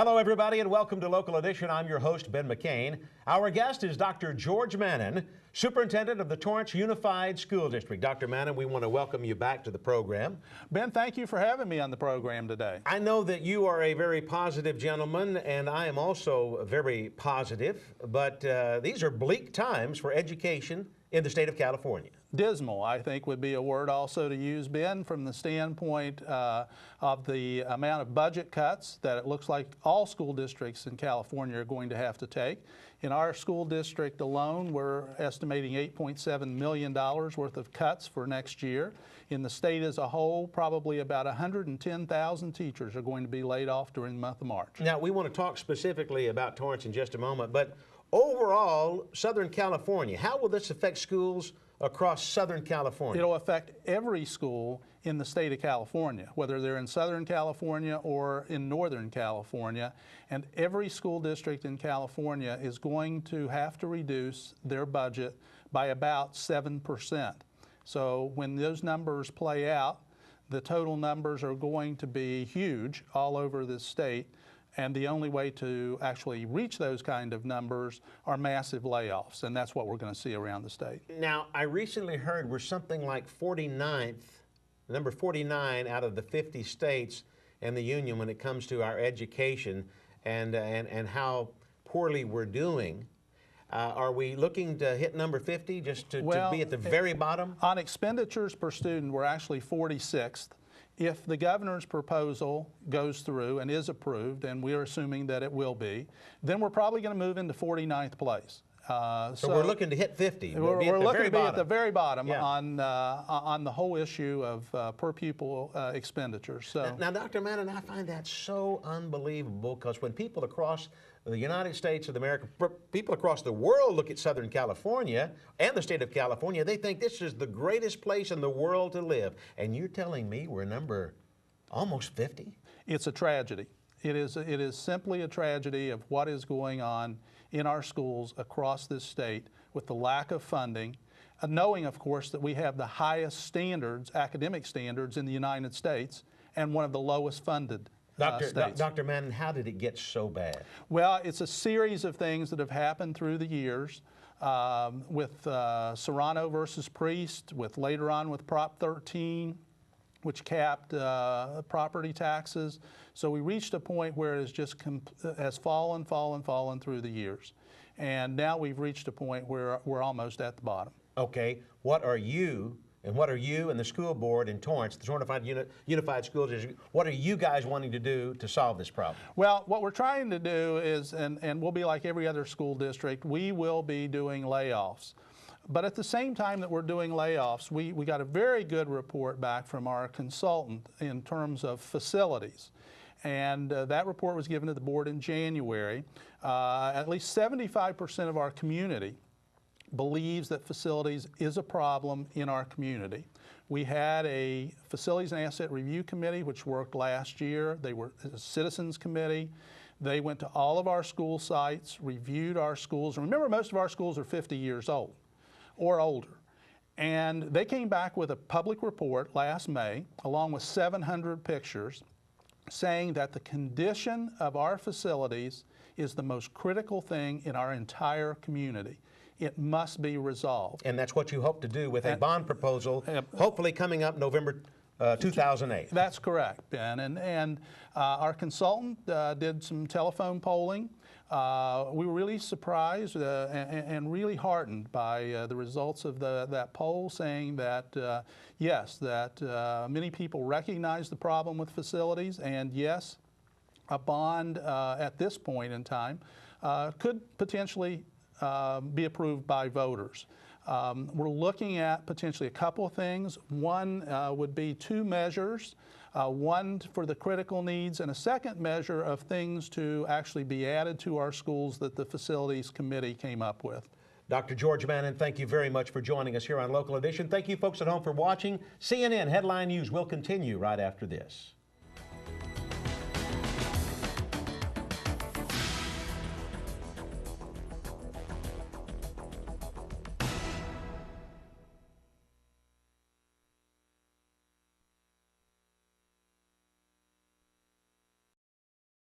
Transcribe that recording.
Hello, everybody, and welcome to Local Edition. I'm your host, Ben McCain. Our guest is Dr. George Mannon, Superintendent of the Torrance Unified School District. Dr. Mannon, we want to welcome you back to the program. Ben, thank you for having me on the program today. I know that you are a very positive gentleman, and I am also very positive, but these are bleak times for education in the state of California. Dismal, I think, would be a word also to use, Ben, from the standpoint of the amount of budget cuts that it looks like all school districts in California are going to have to take. In our school district alone, we're estimating $8.7 million worth of cuts for next year. In the state as a whole, probably about 110,000 teachers are going to be laid off during the month of March. Now, we want to talk specifically about Torrance in just a moment, but overall, Southern California, how will this affect schools across Southern California? It'll affect every school in the state of California, whether they're in Southern California or in Northern California. And every school district in California is going to have to reduce their budget by about 7%. So when those numbers play out, the total numbers are going to be huge all over the state. And the only way to actually reach those kind of numbers are massive layoffs, and that's what we're going to see around the state. Now, I recently heard we're something like 49th, number 49 out of the 50 states in the union when it comes to our education and how poorly we're doing. Are we looking to hit number 50 just to be at the very bottom? On expenditures per student, we're actually 46th. If the governor's proposal goes through and is approved, and we're assuming that it will be, then we're probably going to move into 49th place. So we're looking to hit 50. We're looking to be at the very bottom, yeah, on the whole issue of per pupil expenditures. So now, Dr. Mannon, I find that so unbelievable because when people across the United States of America, people across the world look at Southern California and the state of California, they think this is the greatest place in the world to live. And you're telling me we're number almost 50? It's a tragedy. It is simply a tragedy of what is going on in our schools across this state with the lack of funding, knowing, of course, that we have the highest standards, academic standards in the United States and one of the lowest funded states. Dr. Mannon, how did it get so bad? Well, it's a series of things that have happened through the years with Serrano versus Priest, with later on with Prop 13, which capped property taxes. So we reached a point where it has fallen through the years. And now we've reached a point where we're almost at the bottom. Okay, what are you and the school board in Torrance, the Torrance Unified School District, what are you guys wanting to do to solve this problem? Well, what we're trying to do is, and we'll be like every other school district, we will be doing layoffs. But at the same time that we're doing layoffs, we got a very good report back from our consultant in terms of facilities. And that report was given to the board in January. At least 75% of our community believes that facilities is a problem in our community. We had a Facilities and Asset Review Committee which worked last year. They were a citizens committee. They went to all of our school sites, reviewed our schools. And remember, most of our schools are 50 years old or older. And they came back with a public report last May, along with 700 pictures, saying that the condition of our facilities is the most critical thing in our entire community. It must be resolved. And that's what you hope to do with a bond proposal, hopefully coming up November 2008. That's correct, Ben. And our consultant did some telephone polling. We were really surprised and really heartened by the results of that poll, saying that, yes, that many people recognize the problem with facilities, and yes, a bond at this point in time could potentially be approved by voters. We're looking at potentially a couple of things. One would be two measures, one for the critical needs and a second measure of things to actually be added to our schools that the Facilities Committee came up with. Dr. George Mannon, thank you very much for joining us here on Local Edition. Thank you folks at home for watching. CNN Headline News will continue right after this.